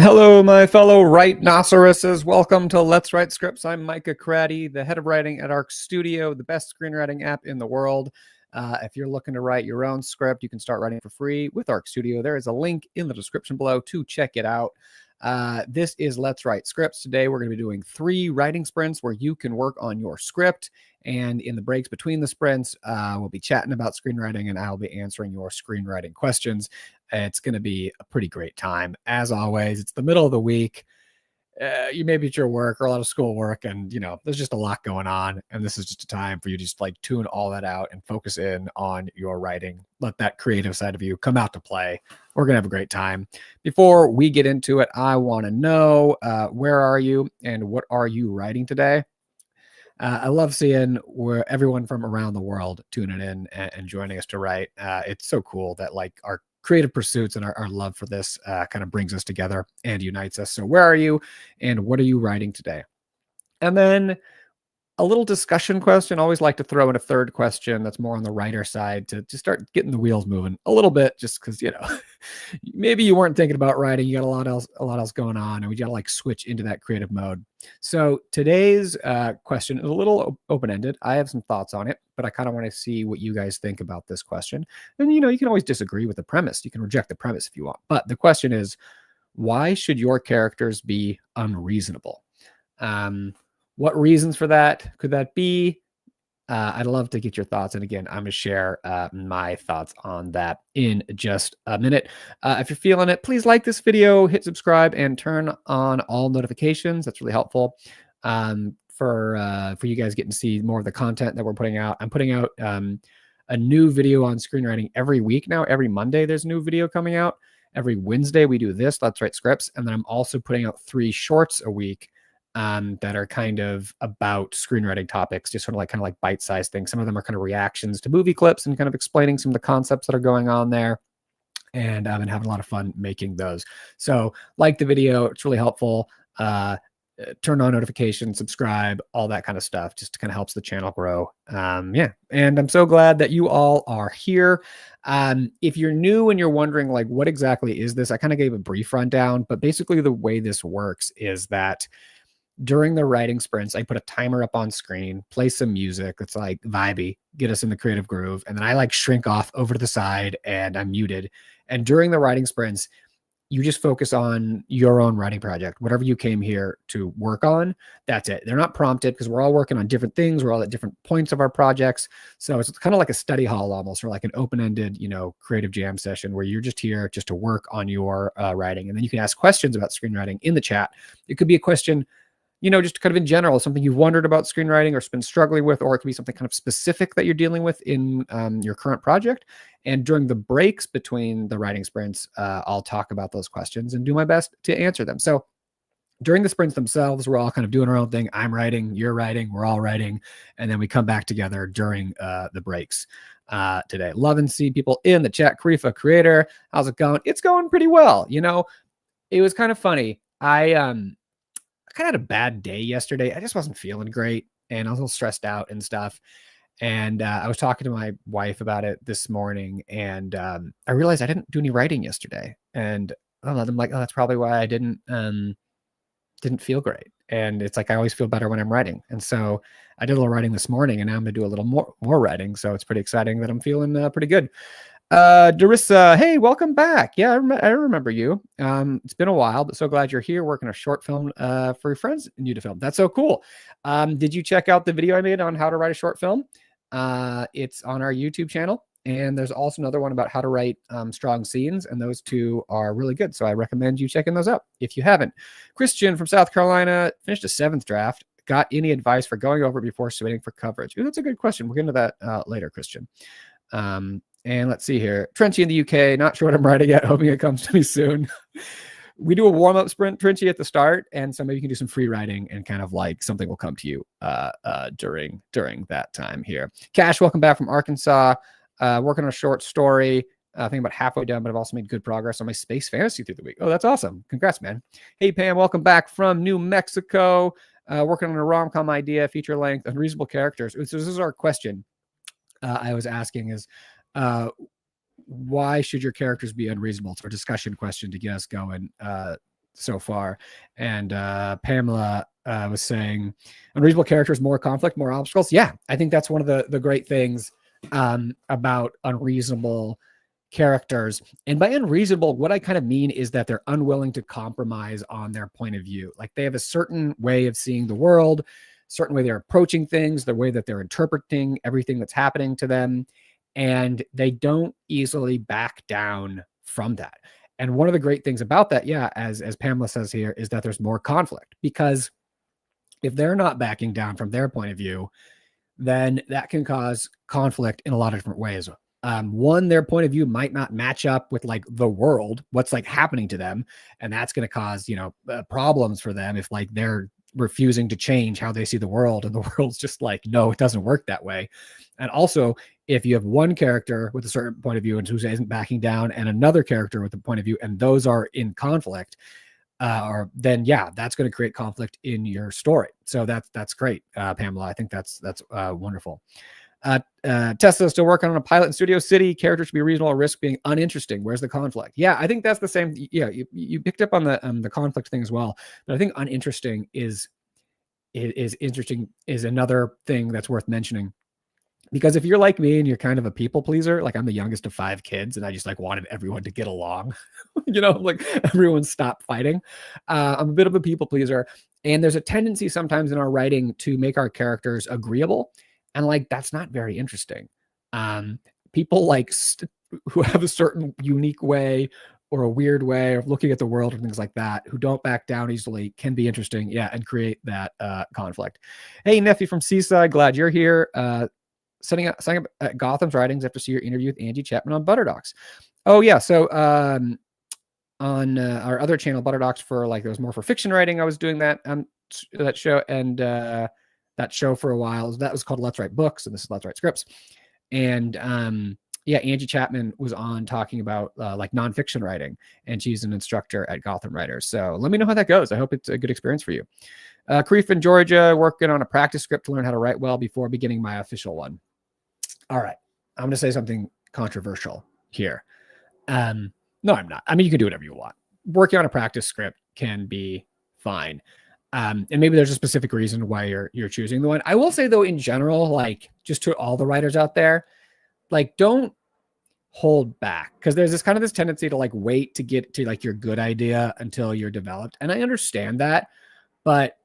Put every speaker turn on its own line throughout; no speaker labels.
Hello, my fellow Write-nocerouses. Welcome to Let's Write Scripts. I'm Micah Craddy, the head of writing at Arc Studio, the best screenwriting app in the world. If you're looking to write your own script, you can start writing for free with Arc Studio. There is a link in the description below to check it out. This is Let's Write Scripts. Today, we're going to be doing 3 writing sprints where you can work on your script. And in the breaks between the sprints, we'll be chatting about screenwriting and I'll be answering your screenwriting questions. It's going to be a pretty great time. As always, it's the middle of the week. You may be at your work or a lot of school work, and there's just a lot going on. And this is just a time for you to just like tune all that out and focus in on your writing. Let that creative side of you come out to play. We're going to have a great time. Before we get into it, I want to know where are you and what are you writing today? I love seeing where everyone from around the world tuning in and joining us to write. It's so cool that like our creative pursuits and our love for this kind of brings us together and unites us. So where are you and what are you writing today? And then a little discussion question. Always like to throw in a third question that's more on the writer side to just start getting the wheels moving a little bit, just because maybe you weren't thinking about writing, you got a lot else going on, and we got to like switch into that creative mode. So today's question is a little open-ended. I have some thoughts on it, but I kind of want to see what you guys think about this question. And you can always disagree with the premise. You can reject the premise if you want, but the question is, why should your characters be unreasonable? What reasons for that could that be? I'd love to get your thoughts. And again, I'm going to share my thoughts on that in just a minute. If you're feeling it, please like this video, hit subscribe, and turn on all notifications. That's really helpful for you guys getting to see more of the content that we're putting out. I'm putting out a new video on screenwriting every week now. Every Monday, there's a new video coming out. Every Wednesday, we do this, Let's Write Scripts. And then I'm also putting out 3 shorts a week that are kind of about screenwriting topics, just sort of like bite-sized things. Some of them are kind of reactions to movie clips and kind of explaining some of the concepts that are going on there. And I've been having a lot of fun making those. So like the video, it's really helpful. Turn on notifications, subscribe, all that kind of stuff, just kind of helps the channel grow. And I'm so glad that you all are here. If you're new and you're wondering like, what exactly is this? I kind of gave a brief rundown, but basically the way this works is that during the writing sprints, I put a timer up on screen, play some music that's like vibey, get us in the creative groove. And then I like shrink off over to the side and I'm muted. And during the writing sprints, you just focus on your own writing project, whatever you came here to work on. That's it. They're not prompted because we're all working on different things. We're all at different points of our projects. So it's kind of like a study hall almost, or like an open-ended, creative jam session where you're just here just to work on your writing. And then you can ask questions about screenwriting in the chat. It could be a question, just kind of in general, something you've wondered about screenwriting or been struggling with, or it could be something kind of specific that you're dealing with in your current project. And during the breaks between the writing sprints, I'll talk about those questions and do my best to answer them. So during the sprints themselves, we're all kind of doing our own thing. I'm writing, you're writing, we're all writing. And then we come back together during the breaks today. Love and see people in the chat. Karifa Creator, how's it going? It's going pretty well. It was kind of funny. I kind of had a bad day yesterday. I just wasn't feeling great and I was a little stressed out and stuff. And I was talking to my wife about it this morning and I realized I didn't do any writing yesterday. And I'm like, oh, that's probably why I didn't feel great. And it's like, I always feel better when I'm writing. And so I did a little writing this morning and now I'm gonna do a little more writing. So it's pretty exciting that I'm feeling pretty good. Darissa, hey, welcome back. Yeah, I remember you. It's been a while, but so glad you're here working a short film for your friends and you to film. That's so cool. Did you check out the video I made on how to write a short film? It's on our YouTube channel. And there's also another one about how to write strong scenes. And those 2 are really good. So I recommend you checking those out if you haven't. Christian from South Carolina finished a 7th draft. Got any advice for going over it before submitting for coverage? Ooh, that's a good question. We'll get into that later, Christian. And let's see here. Trenchy in the UK. Not sure what I'm writing yet. Hoping it comes to me soon. We do a warm-up sprint, Trenchy, at the start. And so maybe you can do some free writing and kind of like something will come to you during that time here. Cash, welcome back from Arkansas. Working on a short story. I think about halfway done, but I've also made good progress on my space fantasy through the week. Oh, that's awesome. Congrats, man. Hey, Pam, welcome back from New Mexico. Working on a rom-com idea, feature length, unreasonable characters. So this is our question. I was asking is, why should your characters be unreasonable? It's our discussion question to get us going. so far. And Pamela was saying unreasonable characters, more conflict, more obstacles. Yeah, I think that's one of the great things about unreasonable characters. And by unreasonable, what I kind of mean is that they're unwilling to compromise on their point of view. Like they have a certain way of seeing the world, certain way they're approaching things, the way that they're interpreting everything that's happening to them, and they don't easily back down from that. And one of the great things about that, yeah, as Pamela says here, is that there's more conflict, because if they're not backing down from their point of view, then that can cause conflict in a lot of different ways. One, their point of view might not match up with like the world, what's like happening to them. And that's going to cause, problems for them if like they're refusing to change how they see the world. And the world's just like, no, it doesn't work that way. And also, if you have one character with a certain point of view and who isn't backing down, and another character with a point of view, and those are in conflict, then yeah, that's going to create conflict in your story. So that's great, Pamela. I think that's wonderful. Tesla still working on a pilot in Studio City. Characters should be reasonable or risk being uninteresting. Where's the conflict? Yeah, I think that's the same. Yeah, you picked up on the conflict thing as well. But I think uninteresting is interesting, is another thing that's worth mentioning. Because if you're like me and you're kind of a people pleaser, like I'm the youngest of 5 kids and I just like wanted everyone to get along, like everyone stop fighting. I'm a bit of a people pleaser. And there's a tendency sometimes in our writing to make our characters agreeable. And like, that's not very interesting. People like who have a certain unique way or a weird way of looking at the world or things like that, who don't back down easily, can be interesting. Yeah. And create that conflict. Hey, nephew from Seaside, glad you're here. Setting up at Gotham's Writings after see your interview with Angie Chapman on Butterdocs. Oh yeah. So on our other channel, Butterdocs, for like, it was more for fiction writing. I was doing that show, and that show for a while. That was called Let's Write Books, and this is Let's Write Scripts. And yeah, Angie Chapman was on talking about like nonfiction writing, and she's an instructor at Gotham Writers. So let me know how that goes. I hope it's a good experience for you. Creef in Georgia, working on a practice script to learn how to write well before beginning my official one. All right, I'm going to say something controversial here. No, I'm not. I mean, you can do whatever you want. Working on a practice script can be fine. And maybe there's a specific reason why you're choosing the one. I will say though, in general, like just to all the writers out there, like don't hold back, because there's this tendency to like wait to get to like your good idea until you're developed. And I understand that, but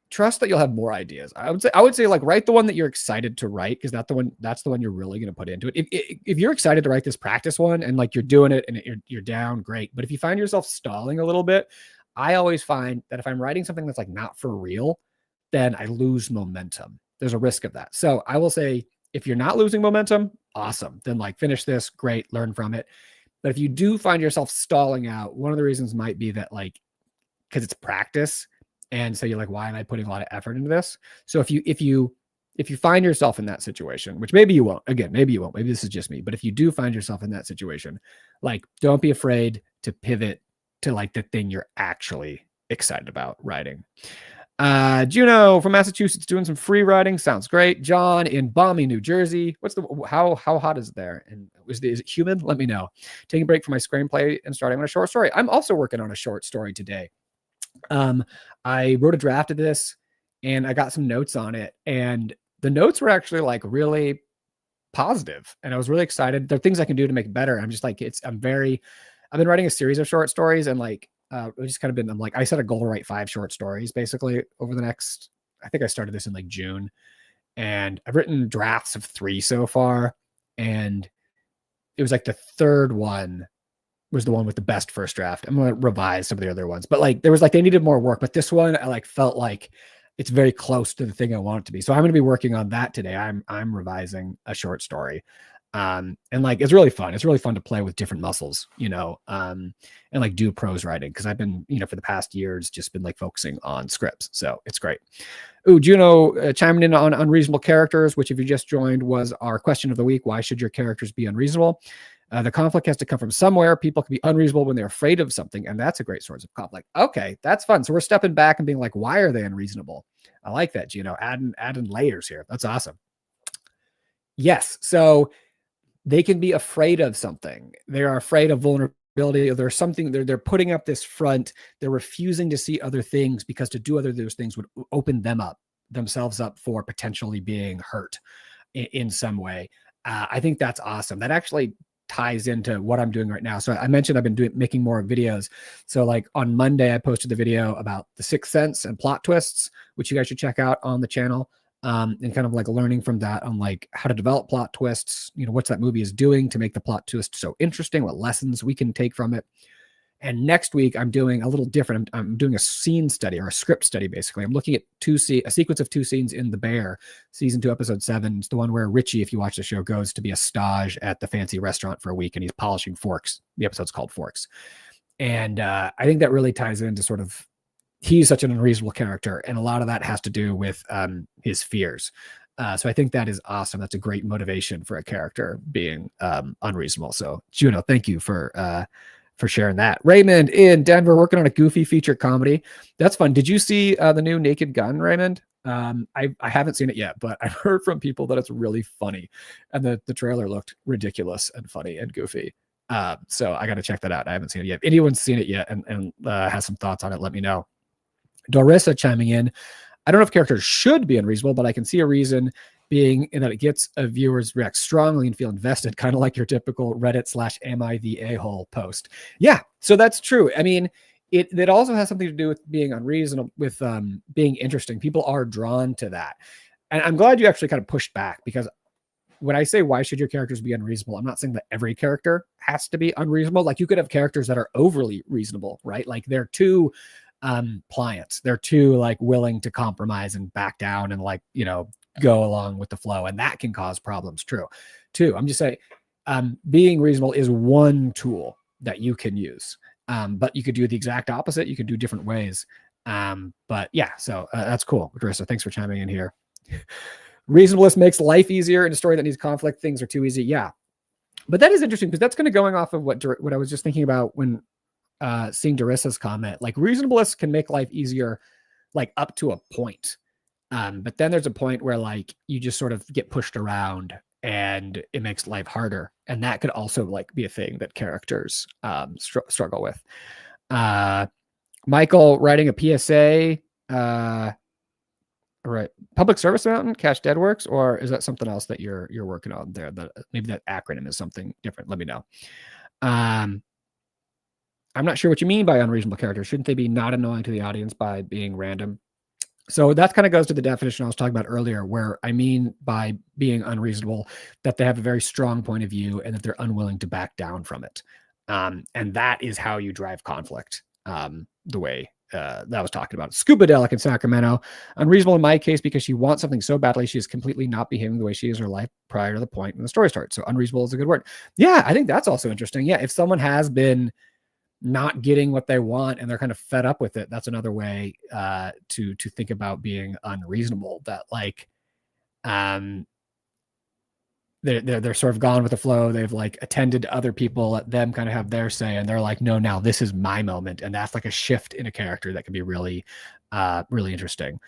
trust that you'll have more ideas. I would say like write the one that you're excited to write, because that's the one you're really going to put into it. If you're excited to write this practice one and like you're doing it and you're down, great. But if you find yourself stalling a little bit, I always find that if I'm writing something that's like not for real, then I lose momentum. There's a risk of that. So I will say, if you're not losing momentum, awesome. Then like finish this, great, learn from it. But if you do find yourself stalling out, one of the reasons might be that like, because it's practice. And so you're like, why am I putting a lot of effort into this? So if you find yourself in that situation, which maybe you won't, maybe this is just me, but if you do find yourself in that situation, like, don't be afraid to pivot to like the thing you're actually excited about writing. Juno from Massachusetts doing some free writing. Sounds great. John in balmy New Jersey. How hot is it there? And is it humid? Let me know. Taking a break from my screenplay and starting on a short story. I'm also working on a short story today. I wrote a draft of this and I got some notes on it, and the notes were actually like really positive, and I was really excited. There are things I can do to make it better. I'm just like, I've been writing a series of short stories, and like, I set a goal to write 5 short stories basically over the next, I think I started this in like June, and I've written drafts of 3 so far. And it was like the third one was the one with the best first draft. I'm going to revise some of the other ones, but like, there was like, they needed more work, but this one I like felt like it's very close to the thing I want it to be. So I'm going to be working on that today. I'm revising a short story. And like, it's really fun. It's really fun to play with different muscles, and like do prose writing. Cause I've been, for the past years, just been like focusing on scripts. So it's great. Ooh, Juno chiming in on unreasonable characters, which if you just joined was our question of the week. Why should your characters be unreasonable? The conflict has to come from somewhere. People can be unreasonable when they're afraid of something, and that's a great source of conflict. Okay, that's fun. So we're stepping back and being like, why are they unreasonable? I like that, adding layers here. That's awesome. Yes, so they can be afraid of something. They are afraid of vulnerability. there's something they're putting up this front. They're refusing to see other things because to do other those things would open themselves up for potentially being hurt in some way. I think that's awesome. That actually ties into what I'm doing right now. So I mentioned I've been making more videos. So like on Monday, I posted the video about the Sixth Sense and plot twists, which you guys should check out on the channel. And kind of like learning from that on like how to develop plot twists, what's that movie is doing to make the plot twist so interesting, what lessons we can take from it. And next week, I'm doing a little different. I'm doing a scene study or a script study, basically. I'm looking at a sequence of 2 scenes in The Bear, season 2, episode 7. It's the one where Richie, if you watch the show, goes to be a stage at the fancy restaurant for a week, and he's polishing forks. The episode's called Forks. And I think that really ties into sort of, he's such an unreasonable character, and a lot of that has to do with his fears. So I think that is awesome. That's a great motivation for a character being unreasonable. So Juno, thank you for sharing that. Raymond in Denver working on a goofy feature comedy. That's fun. Did you see the new Naked Gun, Raymond? I haven't seen it yet, but I've heard from people that it's really funny, and the trailer looked ridiculous and funny and goofy. So I got to check that out. I haven't seen it yet. If anyone's seen it yet and has some thoughts on it, let me know. Dorissa chiming in. I don't know if characters should be unreasonable, but I can see a reason being in that it gets a viewers react strongly and feel invested, kind of like your typical Reddit/am I the a-hole post. Yeah, so that's true. I mean, it also has something to do with being unreasonable, with being interesting. People are drawn to that. And I'm glad you actually kind of pushed back, because when I say why should your characters be unreasonable, I'm not saying that every character has to be unreasonable. Like you could have characters that are overly reasonable, right? Like they're too pliant. They're too like willing to compromise and back down and like, go along with the flow, and that can cause problems. Too. I'm just saying, being reasonable is one tool that you can use, but you could do the exact opposite. You could do different ways. But yeah, so that's cool. Marissa, thanks for chiming in here. Reasonableness makes life easier in a story that needs conflict. Things are too easy. Yeah, but that is interesting, because that's kind of going off of what I was just thinking about when seeing Dorissa's comment. Like reasonableness can make life easier, like up to a point. But then there's a point where like you just sort of get pushed around and it makes life harder. And that could also like be a thing that characters struggle with. Michael writing a PSA, right. Public service announcement, Cash Dead Works, or is that something else that you're working on there? That maybe that acronym is something different. Let me know. I'm not sure what you mean by unreasonable characters. Shouldn't they be not annoying to the audience by being random? So that kind of goes to the definition I was talking about earlier, where I mean by being unreasonable that they have a very strong point of view and that they're unwilling to back down from it. And that is how you drive conflict, the way that I was talking about. Scuba Delic in Sacramento. Unreasonable in my case because she wants something so badly she is completely not behaving the way she is in her life prior to the point when the story starts. So unreasonable is a good word. Yeah, I think that's also interesting. Yeah, if someone has been not getting what they want and they're kind of fed up with it, that's another way to think about being unreasonable. That like they're sort of gone with the flow. They've like attended to other people, let them kind of have their say, and they're like, no, now this is my moment. And that's like a shift in a character that can be really really interesting.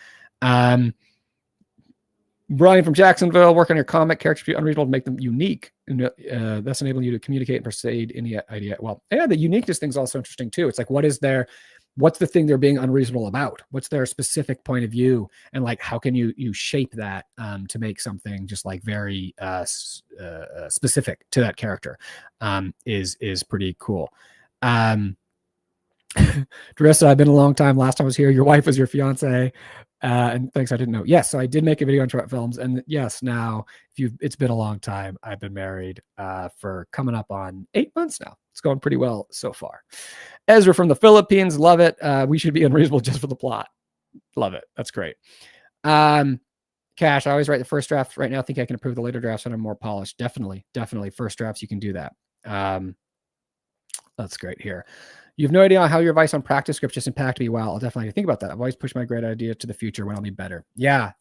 Brian from Jacksonville, work on your comic characters be unreasonable to make them unique, and that's enabling you to communicate and persuade any idea. Well, yeah, the uniqueness thing is also interesting too. It's like, what's the thing they're being unreasonable about? What's their specific point of view? And like, how can you shape that to make something just like very specific to that character is pretty cool. Drissa, I've been a long time. Last time I was here, your wife was your fiance. And thanks, I didn't know. Yes, so I did make a video on short films, and yes, now it's been a long time. I've been married for coming up on 8 months now. It's going pretty well so far. Ezra from the Philippines, love it. We should be unreasonable just for the plot. Love it. That's great. Cash, I always write the first draft. Right now, I think I can improve the later drafts and I'm more polished. Definitely. First drafts, you can do that. That's great here. You have no idea how your advice on practice scripts just impacted me. Wow, I'll definitely think about that. I've always pushed my great idea to the future when I'll be better. Yeah.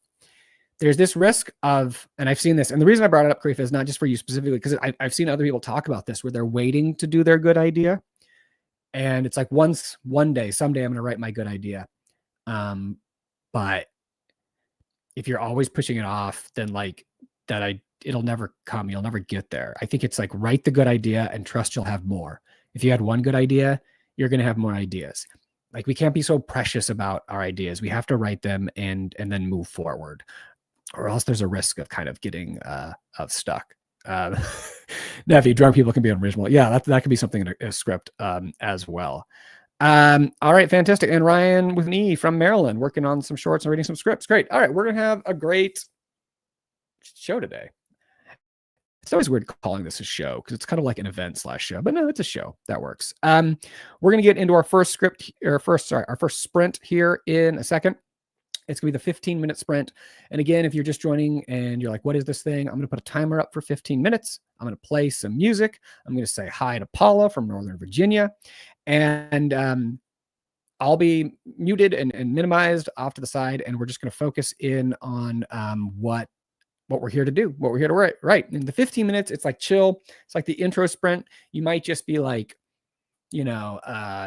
There's this risk of, and I've seen this, and the reason I brought it up, Karifa, is not just for you specifically, because I've seen other people talk about this where they're waiting to do their good idea. And it's like one day, someday I'm going to write my good idea. But if you're always pushing it off, then like it'll never come. You'll never get there. I think it's like write the good idea and trust you'll have more. If you had one good idea, you're going to have more ideas. Like, we can't be so precious about our ideas. We have to write them and then move forward, or else there's a risk of kind of getting stuck. Now, if you drunk people can be unreasonable. Yeah, that could be something in a script as well. All right, fantastic. And Ryan with me from Maryland, working on some shorts and reading some scripts. Great. All right, we're gonna have a great show today. It's always weird calling this a show because it's kind of like an event / show, but no, it's a show. That works. We're gonna get into our first script, or our first sprint here in a second. It's going to be the 15-minute sprint. And again, if you're just joining and you're like, what is this thing? I'm going to put a timer up for 15 minutes. I'm going to play some music. I'm going to say hi to Paula from Northern Virginia. And I'll be muted and minimized off to the side. And we're just going to focus in on what we're here to do, what we're here to write. In the 15 minutes, it's like chill. It's like the intro sprint. You might just be like,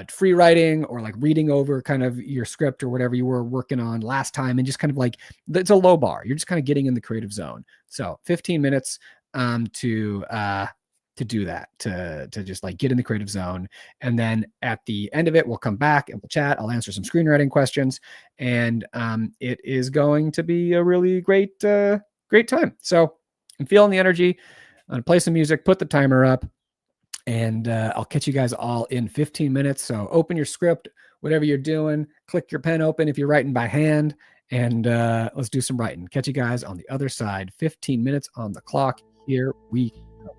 free writing or like reading over kind of your script or whatever you were working on last time, and just kind of like, it's a low bar. You're just kind of getting in the creative zone. So 15 minutes to do that, to just like get in the creative zone. And then at the end of it, we'll come back and we'll chat. I'll answer some screenwriting questions, and it is going to be a really great time. So I'm feeling the energy. I'm going to play some music, put the timer up, and I'll catch you guys all in 15 minutes. So open your script, whatever you're doing, click your pen open if you're writing by hand, and let's do some writing. Catch you guys on the other side. 15 minutes on the clock. Here we go.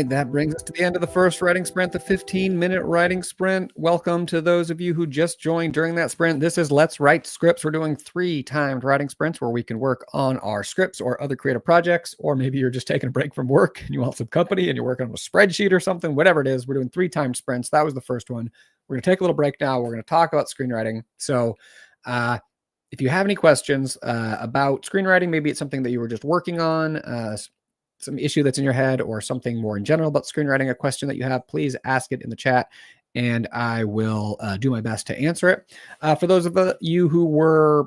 right, that brings us to the end of the first writing sprint, the 15-minute writing sprint. Welcome to those of you who just joined during that sprint. This is Let's Write Scripts. We're doing 3 timed writing sprints where we can work on our scripts or other creative projects, or maybe you're just taking a break from work and you want some company and you're working on a spreadsheet or something, whatever it is. We're doing 3 timed sprints. That was the first one. We're going to take a little break now. We're going to talk about screenwriting. So if you have any questions about screenwriting, maybe it's something that you were just working on, some issue that's in your head, or something more in general about screenwriting, a question that you have, please ask it in the chat and I will do my best to answer it. For those of you who were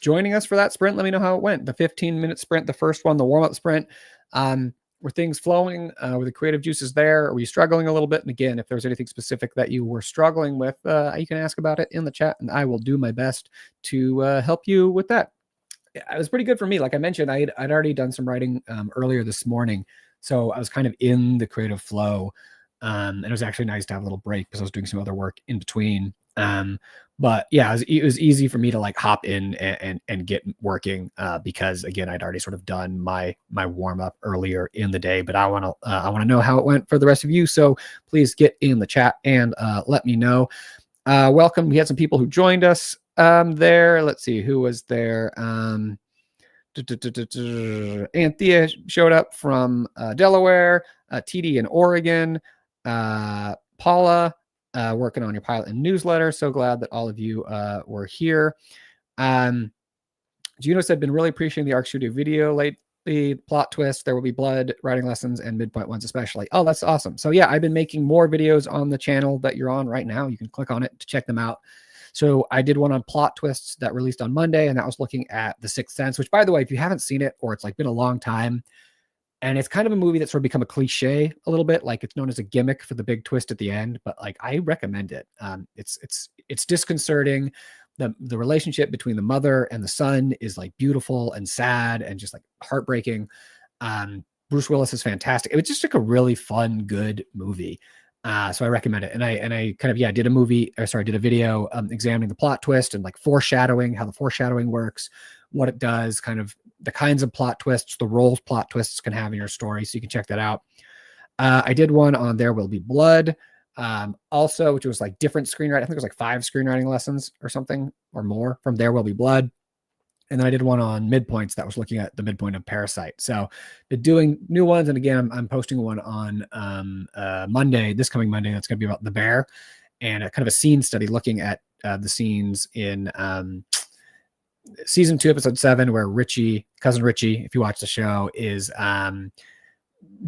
joining us for that sprint, let me know how it went. The 15-minute sprint, the first one, the warm-up sprint, were things flowing? Were the creative juices there? Were you struggling a little bit? And again, if there's anything specific that you were struggling with, you can ask about it in the chat and I will do my best to help you with that. It was pretty good for me. Like I mentioned, I'd already done some writing earlier this morning. So I was kind of in the creative flow. And it was actually nice to have a little break because I was doing some other work in between. But yeah, it was easy for me to like hop in and get working because again, I'd already sort of done my warm up earlier in the day, but I want to know how it went for the rest of you. So please get in the chat and let me know. Welcome. We had some people who joined us there. Let's see who was there. Anthea showed up from Delaware, TD in Oregon, Paula working on your pilot and newsletter. So glad that all of you were here. Juno said, been really appreciating the Arc Studio video lately. Plot twist, there will be blood, writing lessons, and midpoint ones especially. Oh, that's awesome. So yeah, I've been making more videos on the channel that you're on right now. You can click on it to check them out. So I did one on plot twists that released on Monday, and that was looking at The Sixth Sense, which by the way, if you haven't seen it or it's like been a long time, and it's kind of a movie that's sort of become a cliche a little bit, like it's known as a gimmick for the big twist at the end, but like I recommend it. It's disconcerting. The relationship between the mother and the son is like beautiful and sad and just like heartbreaking. Bruce Willis is fantastic. It was just like a really fun, good movie. So I recommend it. And I kind of, did a video examining the plot twist and like foreshadowing, how the foreshadowing works, what it does, kind of the kinds of plot twists, the roles plot twists can have in your story. So you can check that out. I did one on There Will Be Blood, also, which was like different screenwriting. I think it was like 5 screenwriting lessons or something or more from There Will Be Blood. And then I did one on midpoints that was looking at the midpoint of Parasite. So been doing new ones. And again, I'm posting one on Monday, this coming Monday, that's going to be about the bear and a kind of a scene study looking at the scenes in season 2, episode 7, where cousin Richie, if you watch the show, is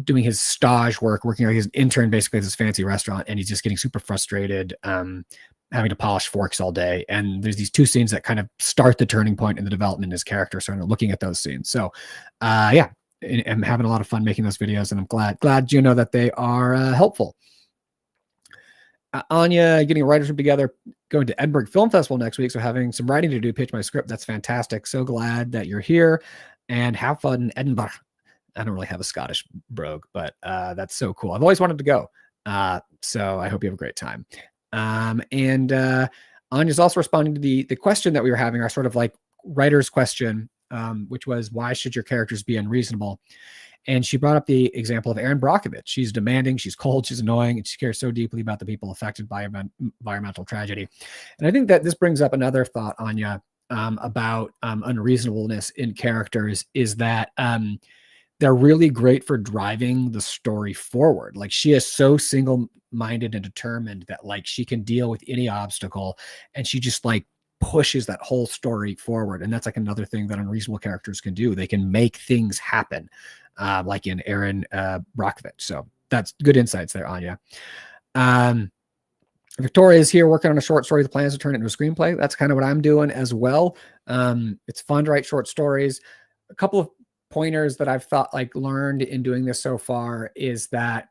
doing his stage work, working like he's an intern basically at this fancy restaurant, and he's just getting super frustrated, having to polish forks all day. And there's these 2 scenes that kind of start the turning point in the development in his character. So I'm looking at those scenes. So I'm having a lot of fun making those videos, and I'm glad you know that they are helpful. Anya getting a writers group together, going to Edinburgh Film Festival next week. So having some writing to do, pitch my script. That's fantastic. So glad that you're here and have fun in Edinburgh. I don't really have a Scottish brogue, but that's so cool. I've always wanted to go. So I hope you have a great time. And Anya's also responding to the question that we were having, our sort of like writer's question, which was, why should your characters be unreasonable? And she brought up the example of Erin Brockovich. She's demanding, she's cold, she's annoying, and she cares so deeply about the people affected by environmental tragedy. And I think that this brings up another thought, Anya, about unreasonableness in characters, is that they're really great for driving the story forward. Like she is so single-minded and determined that like she can deal with any obstacle, and she just like pushes that whole story forward. And that's like another thing that unreasonable characters can do. They can make things happen, like in Erin Brockovich. So that's good insights there, Anya. Victoria is here working on a short story. The plan is to turn it into a screenplay. That's kind of what I'm doing as well. It's fun to write short stories. A couple of pointers that I've learned in doing this so far is that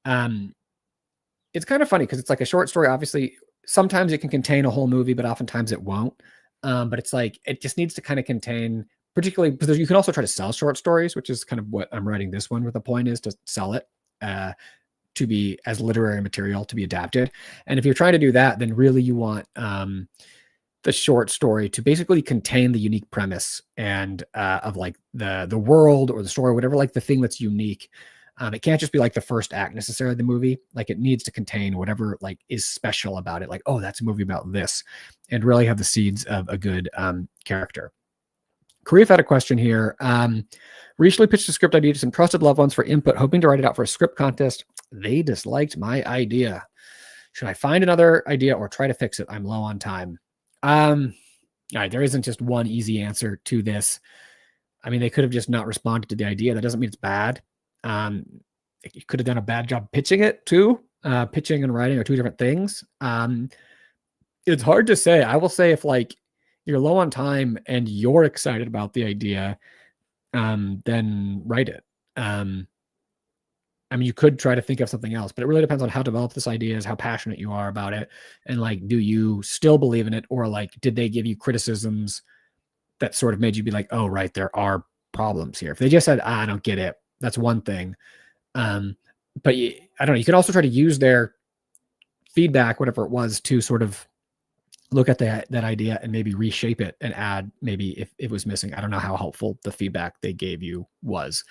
it's kind of funny because it's like a short story. Obviously, sometimes it can contain a whole movie, but oftentimes it won't. But it's like, it just needs to kind of contain, particularly because you can also try to sell short stories, which is kind of what I'm writing this one with. The point is to sell it to be as literary material to be adapted. And if you're trying to do that, then really you want the short story to basically contain the unique premise and of like the world or the story, whatever, like the thing that's unique It can't just be like the first act necessarily of the movie. Like it needs to contain whatever like is special about it. Like, oh, that's a movie about this, and really have the seeds of a good character. Karif had a question here. Recently pitched a script idea to some trusted loved ones for input, hoping to write it out for a script contest. They disliked my idea. Should I find another idea or try to fix it? I'm low on time. All right, there isn't just one easy answer to this. I mean, they could have just not responded to the idea. That doesn't mean it's bad. You could have done a bad job pitching it too. Pitching and writing are two different things. It's hard to say. I will say if like you're low on time and you're excited about the idea, then write it. I mean, you could try to think of something else, but it really depends on how developed this idea is, how passionate you are about it. And like, do you still believe in it? Or like, did they give you criticisms that sort of made you be like, oh, right, there are problems here. If they just said, I don't get it, that's one thing. But I don't know, you can also try to use their feedback, whatever it was, to sort of look at that idea and maybe reshape it and add maybe if it was missing. I don't know how helpful the feedback they gave you was.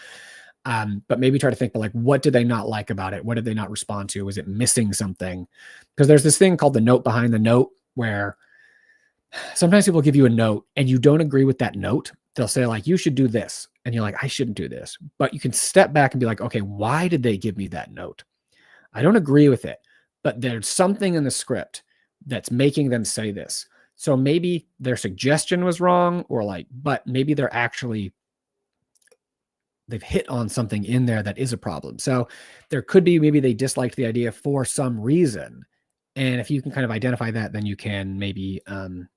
But maybe try to think, like, what did they not like about it? What did they not respond to? Was it missing something? Because there's this thing called the note behind the note, where sometimes people give you a note and you don't agree with that note. They'll say like, you should do this. And you're like, I shouldn't do this. But you can step back and be like, okay, why did they give me that note? I don't agree with it, but there's something in the script that's making them say this. So maybe their suggestion was wrong, or like, but maybe they're actually, they've hit on something in there that is a problem. So there could be, maybe they disliked the idea for some reason. And if you can kind of identify that, then you can maybe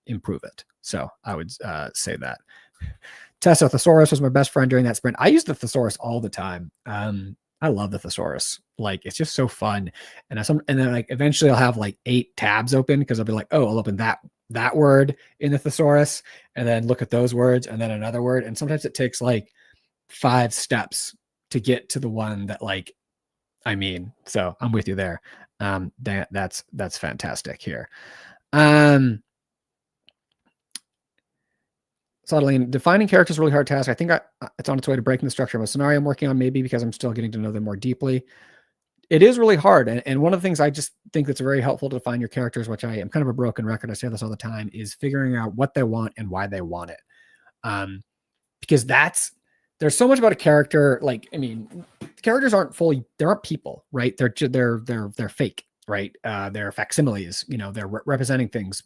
improve it. So I would say that. Tessa, Thesaurus was my best friend during that sprint. I use the Thesaurus all the time. I love the Thesaurus. Like, it's just so fun. And then like eventually I'll have like 8 tabs open, because I'll be like, oh, I'll open that word in the Thesaurus and then look at those words and then another word. And sometimes it takes like 5 steps to get to the one that like, I mean, so I'm with you there. That's fantastic here. Subtly, defining characters is a really hard task. I think it's on its way to breaking the structure of a scenario I'm working on, maybe because I'm still getting to know them more deeply. It is really hard. And one of the things I just think that's very helpful to define your characters, which I am kind of a broken record, I say this all the time, is figuring out what they want and why they want it. Because there's so much about a character. Like, I mean, characters they aren't people, right? They're fake, right? They're facsimiles, they're representing things.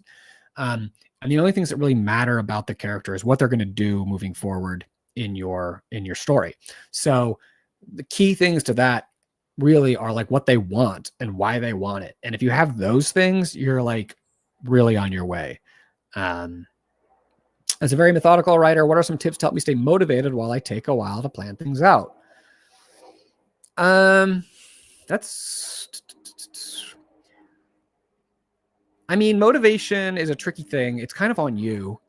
And the only things that really matter about the character is what they're going to do moving forward in your story. So the key things to that really are like what they want and why they want it. And if you have those things, you're like really on your way. As a very methodical writer, what are some tips to help me stay motivated while I take a while to plan things out? I mean, motivation is a tricky thing. It's kind of on you.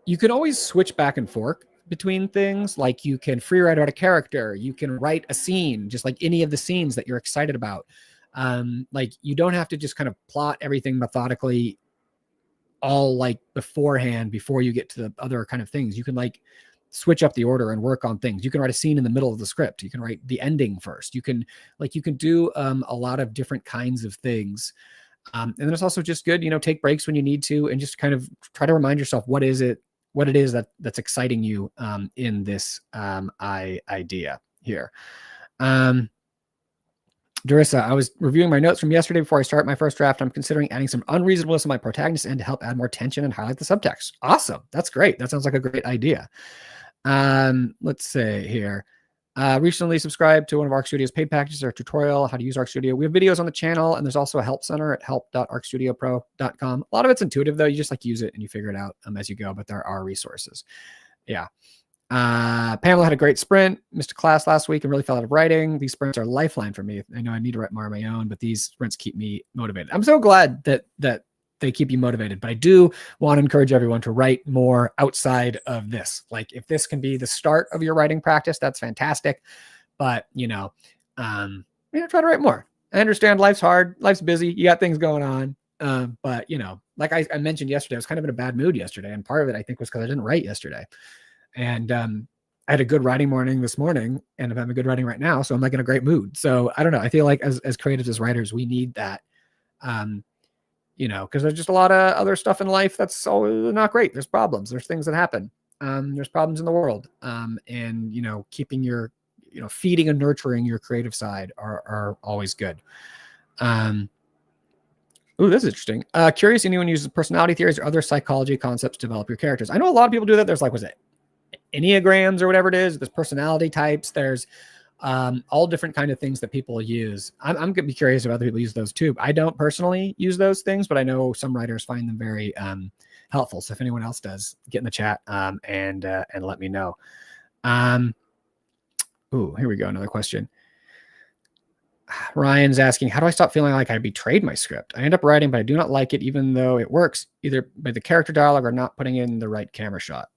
You can always switch back and forth between things. Like, you can free write out a character. You can write a scene, just like any of the scenes that you're excited about. Like, you don't have to just kind of plot everything methodically all like beforehand before you get to the other kind of things. You can like switch up the order and work on things. You can write a scene in the middle of the script. You can write the ending first. You can do a lot of different kinds of things. And then it's also just good, take breaks when you need to, and just kind of try to remind yourself what it is that's exciting you in this idea here. Darissa, I was reviewing my notes from yesterday before I start my first draft. I'm considering adding some unreasonableness in my protagonist and to help add more tension and highlight the subtext. Awesome. That's great. That sounds like a great idea. Let's say here. Recently subscribed to one of Arc Studio's paid packages, or tutorial, how to use Arc Studio. We have videos on the channel, and there's also a help center at help.arcstudiopro.com. A lot of it's intuitive, though. You just like use it and you figure it out as you go, but there are resources. Yeah. Pamela had a great sprint, missed a class last week and really fell out of writing. These sprints are a lifeline for me. I know I need to write more on my own, but these sprints keep me motivated. I'm so glad that they keep you motivated, but I do want to encourage everyone to write more outside of this. Like, if this can be the start of your writing practice, that's fantastic. But, try to write more. I understand life's hard. Life's busy. You got things going on. But, like I mentioned yesterday, I was kind of in a bad mood yesterday. And part of it, I think, was because I didn't write yesterday. And I had a good writing morning this morning, and I'm having a good writing right now, so I'm like in a great mood. So I don't know. I feel like as creatives, as writers, we need that. Because there's just a lot of other stuff in life that's always not great. There's problems. There's things that happen. There's problems in the world. And keeping your, feeding and nurturing your creative side are always good. Ooh, this is interesting. Curious, anyone uses personality theories or other psychology concepts to develop your characters? I know a lot of people do that. There's was it Enneagrams or whatever it is. There's personality types. There's all different kind of things that people use. I'm going to be curious if other people use those too. I don't personally use those things, but I know some writers find them very helpful. So if anyone else does, get in the chat and let me know. Ooh, here we go. Another question. Ryan's asking, how do I stop feeling like I betrayed my script? I end up writing, but I do not like it, even though it works, either by the character dialogue or not putting in the right camera shot.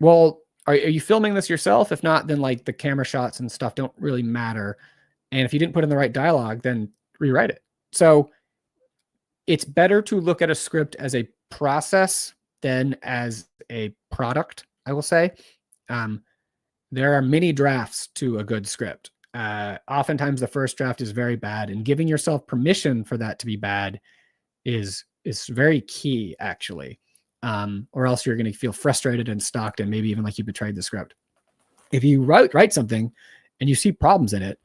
Well, are you filming this yourself? If not, then the camera shots and stuff don't really matter. And if you didn't put in the right dialogue, then rewrite it. So it's better to look at a script as a process than as a product, I will say. There are many drafts to a good script. Oftentimes the first draft is very bad, and giving yourself permission for that to be bad is very key, actually. Or else you're going to feel frustrated and stuck, and maybe even like you betrayed the script. If you write something and you see problems in it,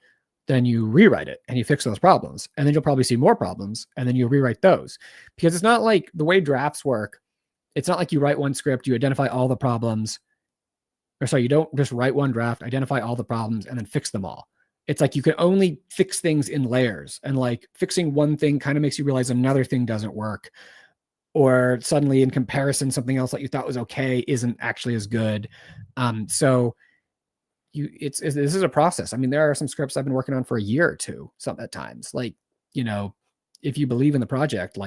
then you rewrite it and you fix those problems. And then you'll probably see more problems, and then you rewrite those. Because it's not like the way drafts work. It's not like you write one script, you identify all the problems. Or sorry, you don't just write one draft, identify all the problems, and then fix them all. It's like you can only fix things in layers, and fixing one thing kind of makes you realize another thing doesn't work. Or suddenly in comparison, something else that you thought was okay isn't actually as good. So this is a process. I mean, there are some scripts I've been working on for a year or two, at times. If you believe in the project,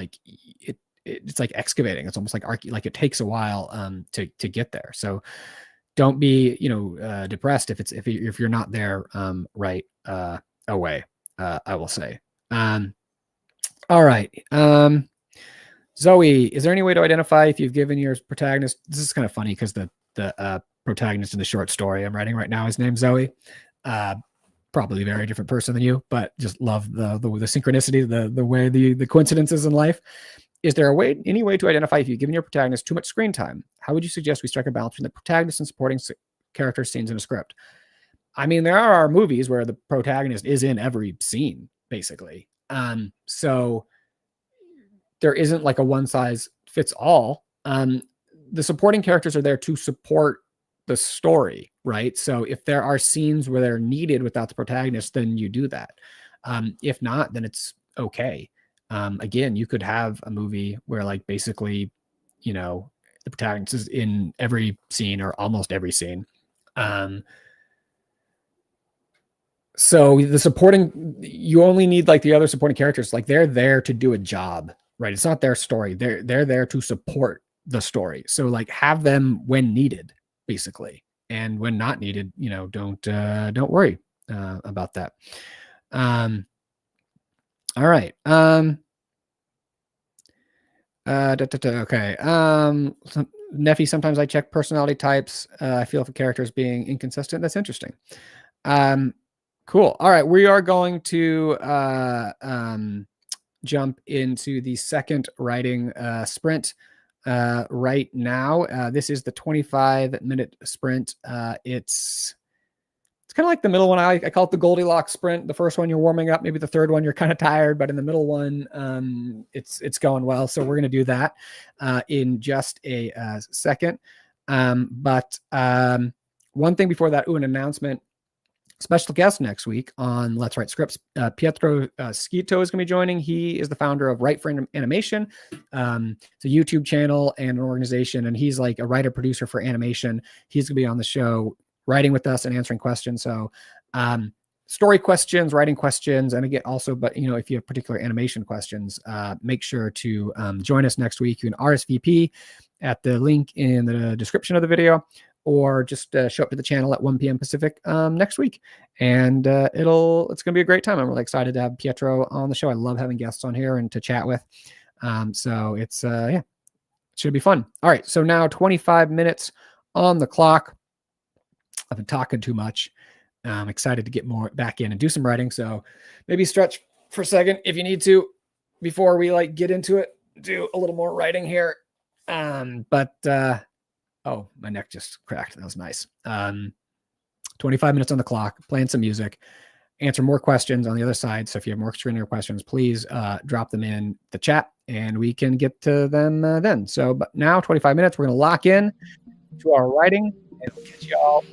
it's like excavating. It's almost like it takes a while to get there. So don't be depressed if you're not there right away. I will say. All right. Zoe, is there any way to identify if you've given your protagonist? This is kind of funny because the protagonist in the short story I'm writing right now, his name's Zoe. Probably a very different person than you, but just love the synchronicity, the way the coincidences in life. Is there any way to identify if you've given your protagonist too much screen time? How would you suggest we strike a balance between the protagonist and supporting character scenes in a script? I mean, there are movies where the protagonist is in every scene, basically. So there isn't a one size fits all. The supporting characters are there to support the story, right? So if there are scenes where they're needed without the protagonist, then you do that. If not, then it's okay. Again, you could have a movie where basically, the protagonist is in every scene or almost every scene. So the supporting, you only need the other supporting characters, they're there to do a job, right? It's not their story. They're there to support the story. So have them when needed, basically. And when not needed, don't worry about that. All right. Okay. Neffy, sometimes I check personality types. I feel if a character is being inconsistent. That's interesting. Cool. All right. We are going to jump into the second writing sprint right now. This is the 25-minute sprint. It's kind of like the middle one. I call it the Goldilocks sprint. The first one, you're warming up. Maybe the third one, you're kind of tired. But in the middle one, it's going well. So we're going to do that in just a second. But one thing before that, an announcement. Special guest next week on Let's Write Scripts. Pietro Schito is going to be joining. He is the founder of Write for Animation. It's a YouTube channel and an organization, and he's a writer-producer for animation. He's going to be on the show writing with us and answering questions. So story questions, writing questions, and again, also, but if you have particular animation questions, make sure to join us next week. You can RSVP at the link in the description of the video, or just show up to the channel at 1 p.m. Pacific next week. And it's going to be a great time. I'm really excited to have Pietro on the show. I love having guests on here and to chat with. So it's, Should be fun. All right. So now 25 minutes on the clock. I've been talking too much. I'm excited to get more back in and do some writing. So maybe stretch for a second if you need to before we like get into it. Do a little more writing here. Oh, my neck just cracked. That was nice. 25 minutes on the clock, playing some music, answer more questions on the other side. So if you have more screener questions, please drop them in the chat and we can get to them then. So, but now 25 minutes, we're going to lock in to our writing and we'll catch you all.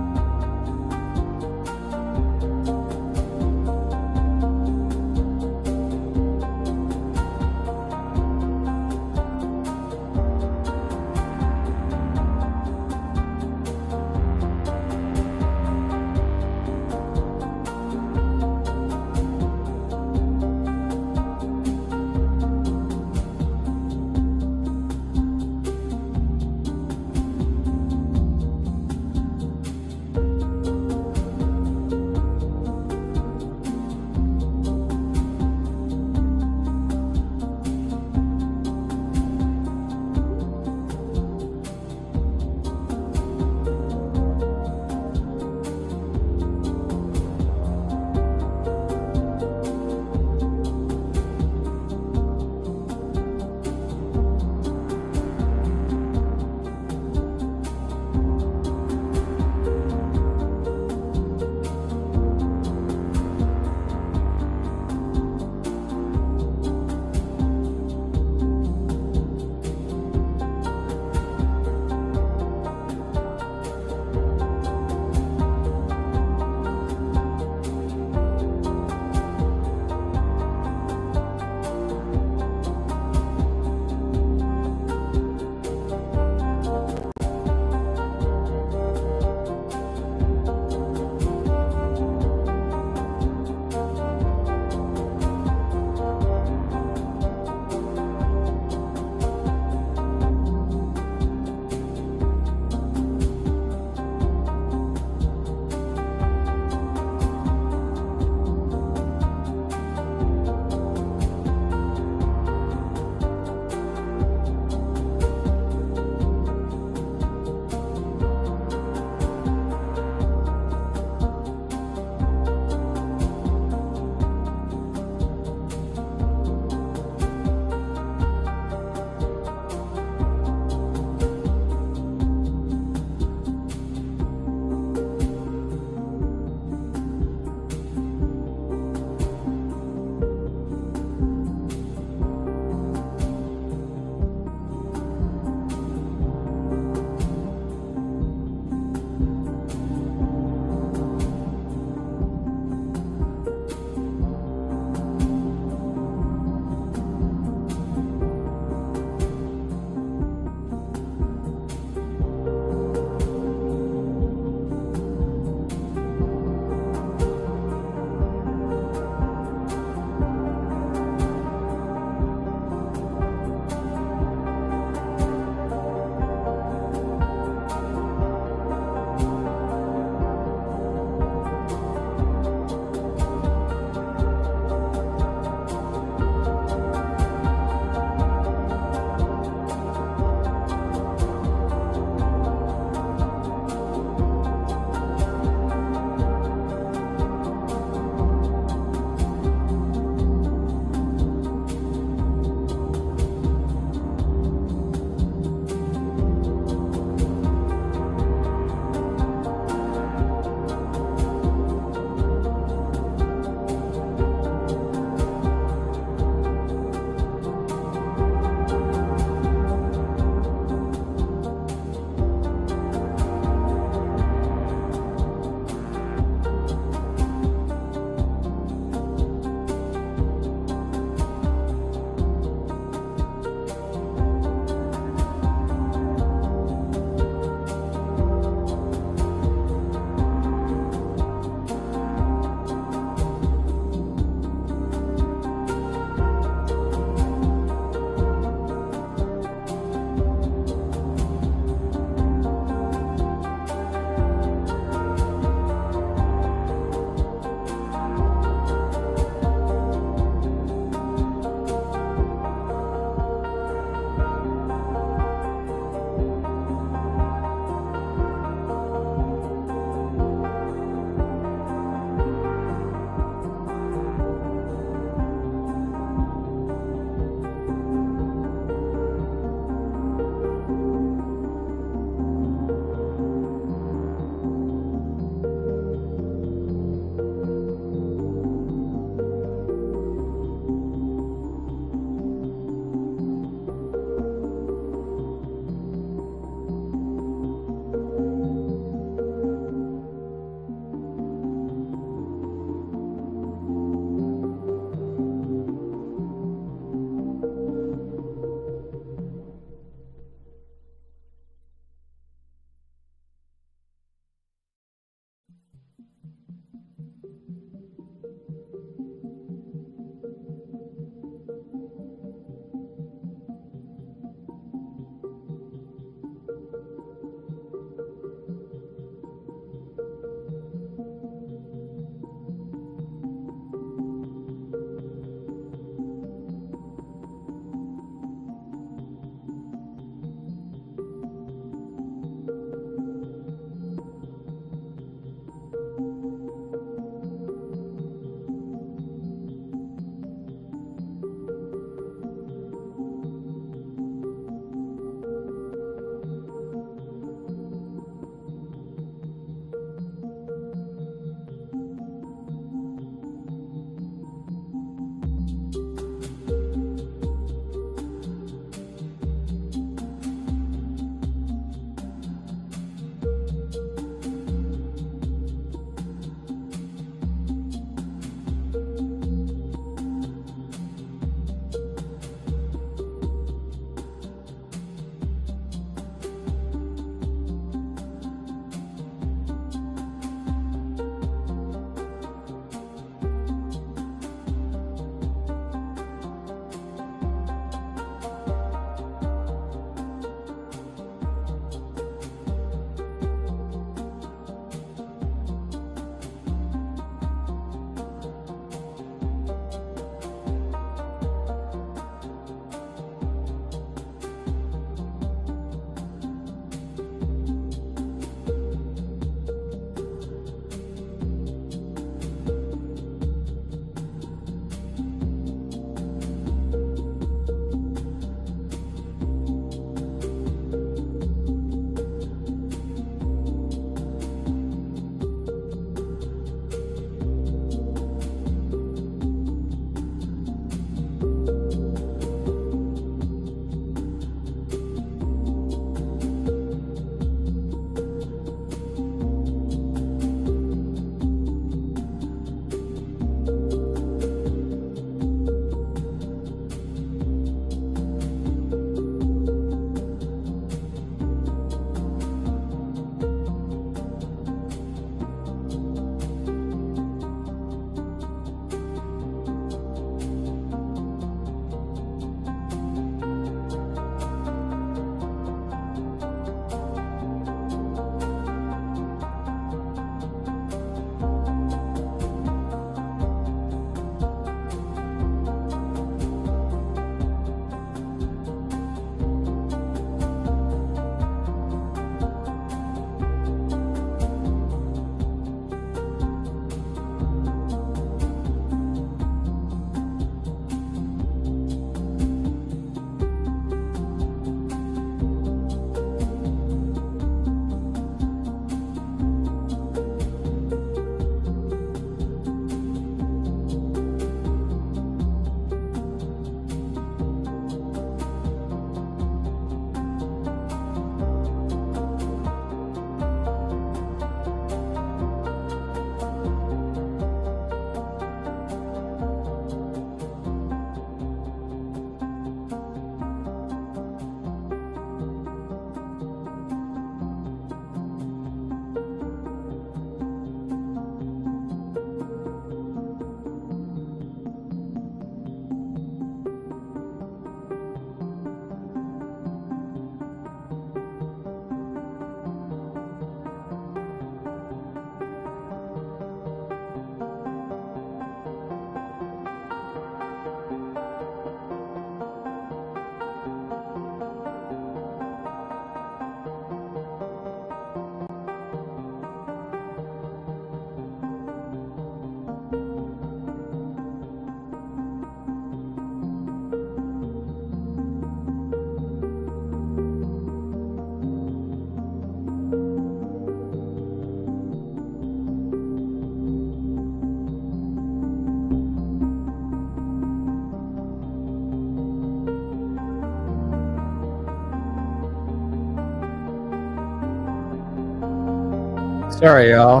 Sorry, y'all.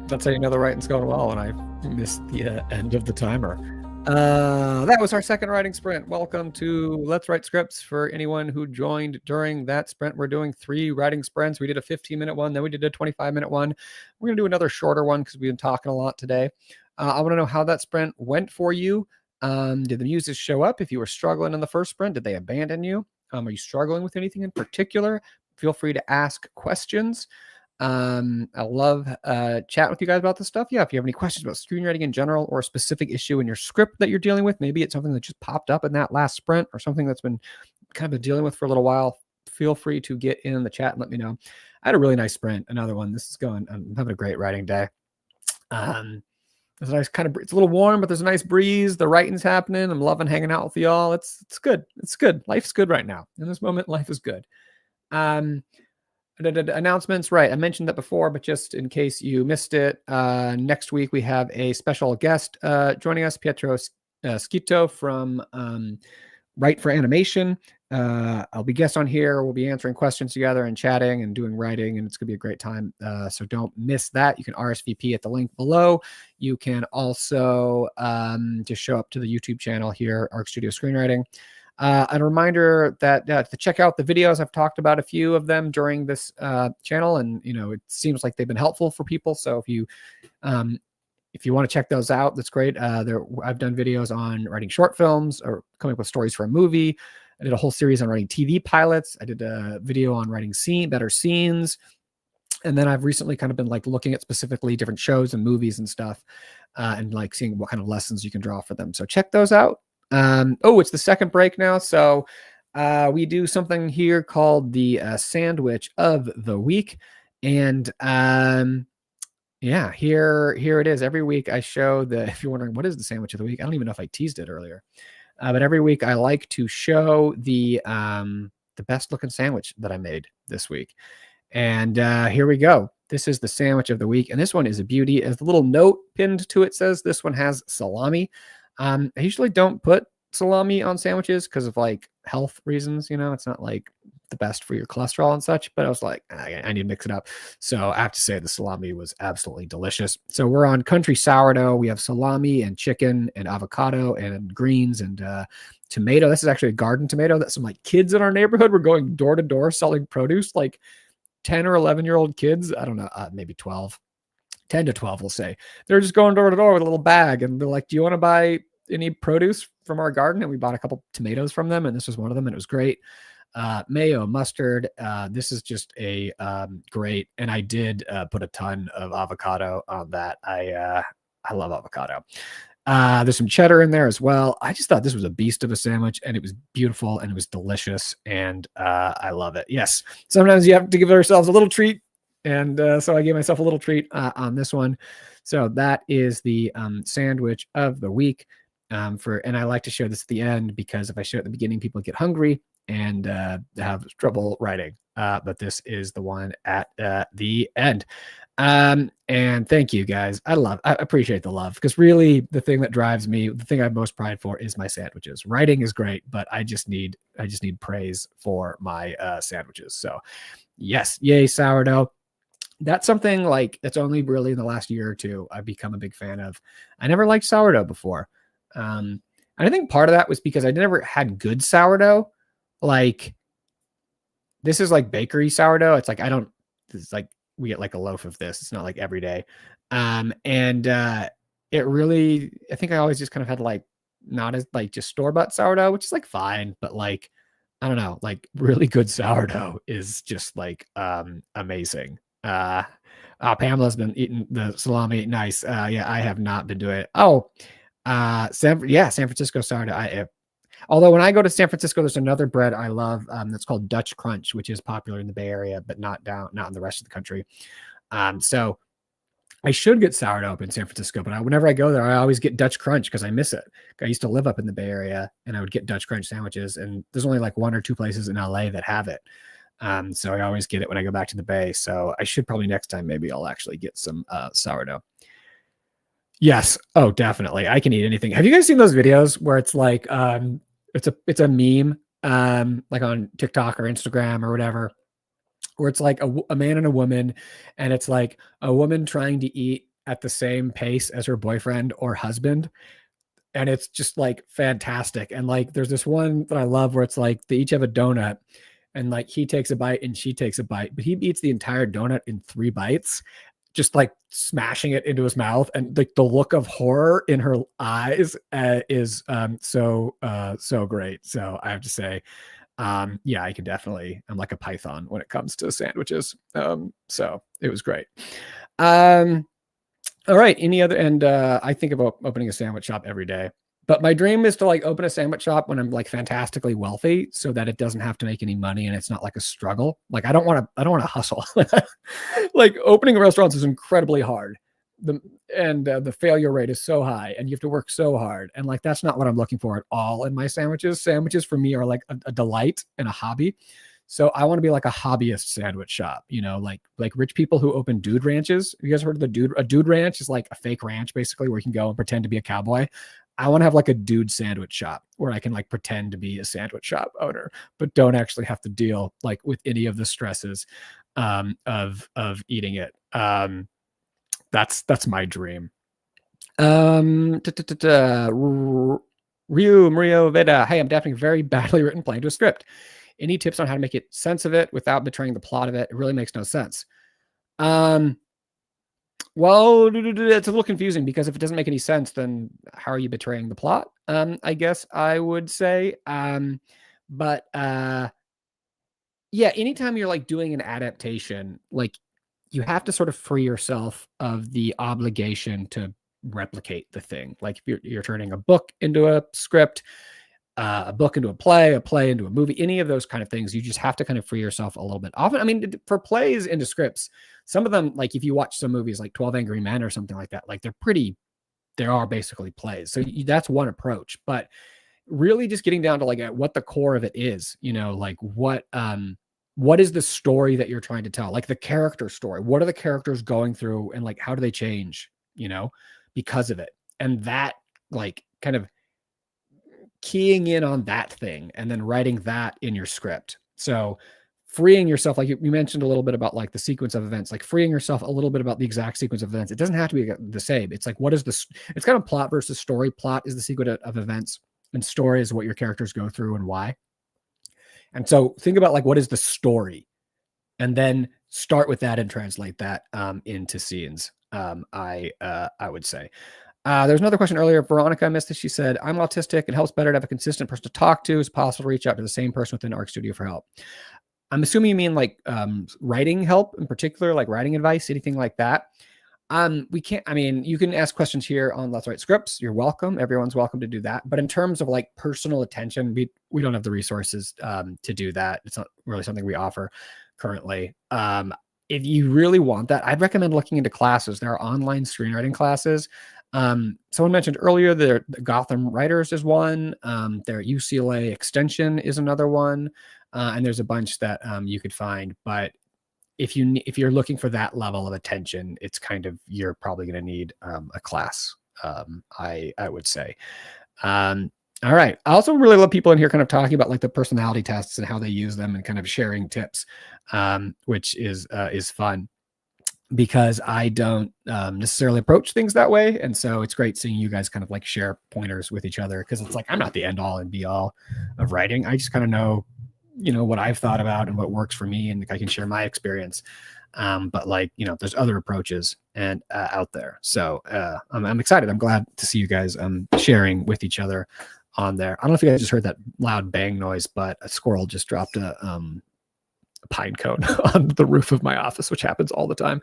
That's how you know the writing's going well, and I missed the end of the timer. That was our second writing sprint. Welcome to Let's Write Scripts. For anyone who joined during that sprint, we're doing 3 writing sprints. We did a 15-minute one, then we did a 25-minute one. We're going to do another shorter one because we've been talking a lot today. I want to know how that sprint went for you. Did the muses show up? If you were struggling in the first sprint, did they abandon you? Are you struggling with anything in particular? Feel free to ask questions. I love chatting with you guys about this stuff. Yeah, if you have any questions about screenwriting in general or a specific issue in your script that you're dealing with, maybe it's something that just popped up in that last sprint or something that's been kind of been dealing with for a little while, feel free to get in the chat and let me know. I had a really nice sprint. Another one. This is going. I'm having a great writing day. There's a nice it's a little warm, but there's a nice breeze. The writing's happening. I'm loving hanging out with y'all. It's good. It's good. Life's good right now. In this moment, life is good. Announcements, right? I mentioned that before, but just in case you missed it, next week we have a special guest joining us, Pietro Schito from Write for Animation. I'll be guest on here. We'll be answering questions together and chatting and doing writing, and it's gonna be a great time. So don't miss that. You can RSVP at the link below. You can also just show up to the YouTube channel here, Arc Studio Screenwriting. A reminder that to check out the videos. I've talked about a few of them during this channel, and it seems like they've been helpful for people. So if you want to check those out, that's great. I've done videos on writing short films or coming up with stories for a movie. I did a whole series on writing TV pilots. I did a video on writing better scenes. And then I've recently kind of been looking at specifically different shows and movies and stuff, and seeing what kind of lessons you can draw for them. So check those out. It's the second break now. So we do something here called the sandwich of the week. And yeah, here it is. Every week I show if you're wondering what is the sandwich of the week, I don't even know if I teased it earlier. But every week I like to show the best looking sandwich that I made this week. And here we go. This is the sandwich of the week. And this one is a beauty. As the little note pinned to it says, this one has salami. I usually don't put salami on sandwiches because of health reasons. It's not the best for your cholesterol and such, but I was like, I need to mix it up. So I have to say the salami was absolutely delicious. So we're on country sourdough. We have salami and chicken and avocado and greens and tomato. This is actually a garden tomato that some kids in our neighborhood were going door to door selling produce, 10 or 11-year-old kids. I don't know, maybe 12. 10 to 12, we'll say. They're just going door to door with a little bag, and they're like, do you want to buy any produce from our garden? And we bought a couple tomatoes from them, and this was one of them, and it was great. Mayo, mustard. This is just a great, and I did put a ton of avocado on that. I love avocado. There's some cheddar in there as well. I just thought this was a beast of a sandwich, and it was beautiful, and it was delicious, and I love it. Yes, sometimes you have to give ourselves a little treat. And so I gave myself a little treat on this one. So that is the sandwich of the week. And I like to share this at the end because if I share it at the beginning, people get hungry and have trouble writing. But this is the one at the end. And thank you guys. I appreciate the love, because really the thing that drives me, the thing I'm most pride for, is my sandwiches. Writing is great, but I just need praise for my sandwiches. So yes, yay sourdough. That's something that's only really in the last year or two I've become a big fan of. I never liked sourdough before. And I think part of that was because I never had good sourdough. This is bakery sourdough. It's we get a loaf of this. It's not every day. And it really, I think I always just kind of had not as just store-bought sourdough, which is fine, but I don't know, really good sourdough is just amazing. Pamela's been eating the salami. Nice. Yeah, I have not been doing it. San Francisco sourdough. Although when I go to San Francisco, there's another bread I love that's called Dutch Crunch, which is popular in the Bay Area, but not in the rest of the country. So I should get sourdough up in San Francisco, but whenever I go there, I always get Dutch Crunch because I miss it. I used to live up in the Bay Area, and I would get Dutch Crunch sandwiches, and there's only 1 or 2 places in LA that have it. So I always get it when I go back to the Bay. So I should probably next time, maybe I'll actually get some sourdough. Yes. Oh, definitely. I can eat anything. Have you guys seen those videos where it's it's a meme, on TikTok or Instagram or whatever, where it's like a man and a woman, and it's like a woman trying to eat at the same pace as her boyfriend or husband. And it's just like fantastic. And like there's this one that I love where it's like they each have a donut, and like he takes a bite and she takes a bite, but he eats the entire donut in 3 bites, just like smashing it into his mouth. And like the look of horror in her eyes is so great. So I have to say, yeah, I can definitely, I'm like a python when it comes to sandwiches. So it was great. All right. Any other, and I think about opening a sandwich shop every day. But my dream is to like open a sandwich shop when I'm like fantastically wealthy, so that it doesn't have to make any money and it's not like a struggle. Like I don't want to hustle. Like opening restaurants is incredibly hard. The failure rate is so high, and you have to work so hard. And like that's not what I'm looking for at all in my sandwiches. Sandwiches for me are like a delight and a hobby. So I want to be like a hobbyist sandwich shop, you know, like rich people who open dude ranches. Have you guys heard of a dude ranch is like a fake ranch basically where you can go and pretend to be a cowboy. I want to have like a dude sandwich shop where I can like pretend to be a sandwich shop owner, but don't actually have to deal like with any of the stresses of eating it. That's my dream. Ryu Mario Veda. Hey, I'm drafting a very badly written plan to a script. Any tips on how to make it sense of it without betraying the plot of it? It really makes no sense. Well, it's a little confusing because if it doesn't make any sense, then how are you betraying the plot? I guess I would say. But yeah, anytime you're like doing an adaptation, like you have to sort of free yourself of the obligation to replicate the thing. Like if you're turning a book into a script, a book into a play into a movie, any of those kind of things, you just have to kind of free yourself a little bit. Often, I mean, for plays into scripts, some of them, like if you watch some movies like 12 Angry Men or something like that, like they are basically plays. So that's one approach, but really just getting down to like what the core of it is, you know, like what is the story that you're trying to tell? Like the character story, what are the characters going through and like, how do they change, you know, because of it? And that like kind of keying in on that thing and then writing that in your script. So freeing yourself, like you mentioned a little bit about like the sequence of events, like freeing yourself a little bit about the exact sequence of events. It doesn't have to be the same. It's like, what is this? It's kind of plot versus story. Plot is the sequence of events, and story is what your characters go through and why. And so think about like, what is the story? And then start with that and translate that into scenes. I would say. There's another question earlier. Veronica, I missed this. She said, I'm autistic. It helps better to have a consistent person to talk to. It's possible to reach out to the same person within Arc Studio for help. I'm assuming you mean like writing help in particular, like writing advice, anything like that. We can't, I mean, you can ask questions here on Let's Write Scripts. You're welcome. Everyone's welcome to do that. But in terms of like personal attention, we don't have the resources to do that. It's not really something we offer currently. If you really want that, I'd recommend looking into classes. There are online screenwriting classes. Someone mentioned earlier the Gotham Writers is one. Their UCLA Extension is another one. And there's a bunch that you could find. But if you're looking for that level of attention, it's kind of, you're probably going to need a class. I would say. All right. I also really love people in here kind of talking about like the personality tests and how they use them and kind of sharing tips, which is fun because I don't necessarily approach things that way. And so it's great seeing you guys kind of like share pointers with each other, because it's like, I'm not the end all and be all of writing. I just kind of know, you know, what I've thought about and what works for me, and I can share my experience. But like, you know, there's other approaches and out there. So I'm excited. I'm glad to see you guys sharing with each other on there. I don't know if you guys just heard that loud bang noise, but a squirrel just dropped a pine cone on the roof of my office, which happens all the time.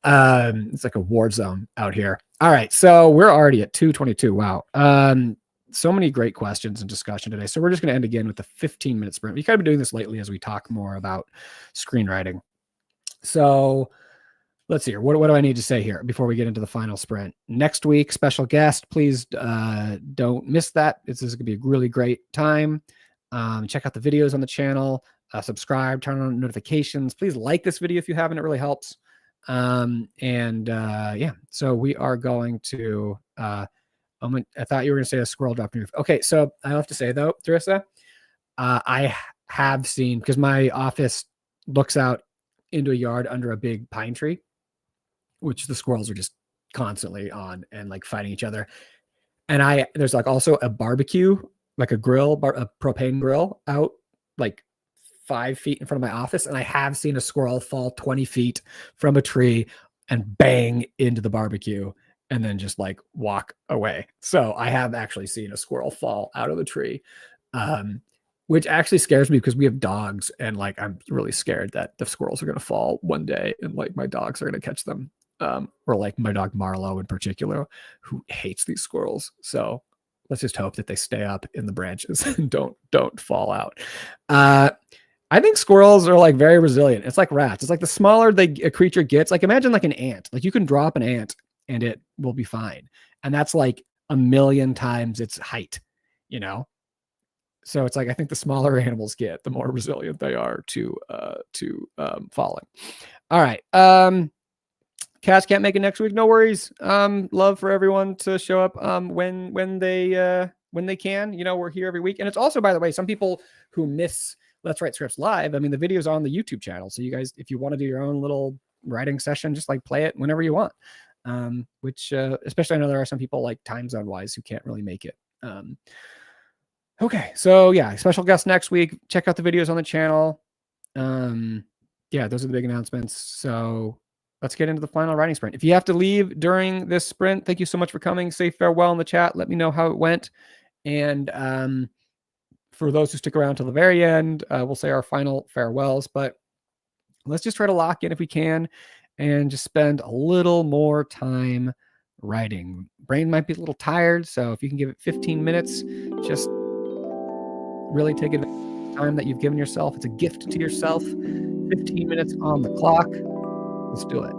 It's like a war zone out here. All right. So we're already at 2:22. Wow. So many great questions and discussion today. So we're just going to end again with the 15-minute sprint. We've kind of been doing this lately as we talk more about screenwriting. So let's see here. What do I need to say here before we get into the final sprint? Next week, special guest. Please don't miss that. This is going to be a really great time. Check out the videos on the channel. Subscribe, turn on notifications. Please like this video if you haven't. It really helps. Yeah, so we are going to... I thought you were going to say a squirrel dropped in your roof. Okay, so I have to say, though, Teresa, I have seen, because my office looks out into a yard under a big pine tree, which the squirrels are just constantly on and like fighting each other. And there's like also a barbecue, like a grill, a propane grill out like 5 feet in front of my office. And I have seen a squirrel fall 20 feet from a tree and bang into the barbecue and then just like walk away. So I have actually seen a squirrel fall out of the tree, which actually scares me because we have dogs, and like I'm really scared that the squirrels are going to fall one day and like my dogs are going to catch them. Or like my dog Marlo in particular, who hates these squirrels. So let's just hope that they stay up in the branches and don't fall out. I think squirrels are like very resilient. It's like rats. It's like the smaller a creature gets, like imagine like an ant. Like you can drop an ant and it will be fine. And that's like 1,000,000 times its height, you know? So it's like, I think the smaller animals get, the more resilient they are to falling. All right. Cats can't make it next week. No worries. Love for everyone to show up when they can. You know, we're here every week. And it's also, by the way, some people who miss Let's Write Scripts live. I mean, the video's on the YouTube channel. So you guys, if you want to do your own little writing session, just like play it whenever you want. Which especially I know there are some people like time zone wise who can't really make it. Okay, so yeah, special guest next week. Check out the videos on the channel. Yeah, those are the big announcements. So let's get into the final writing sprint. If you have to leave during this sprint, thank you so much for coming. Say farewell in the chat. Let me know how it went. And for those who stick around till the very end, we'll say our final farewells. But let's just try to lock in if we can and just spend a little more time writing. Brain might be a little tired, so if you can give it 15 minutes, just really take advantage of the time that you've given yourself. It's a gift to yourself. 15 minutes on the clock. Let's do it.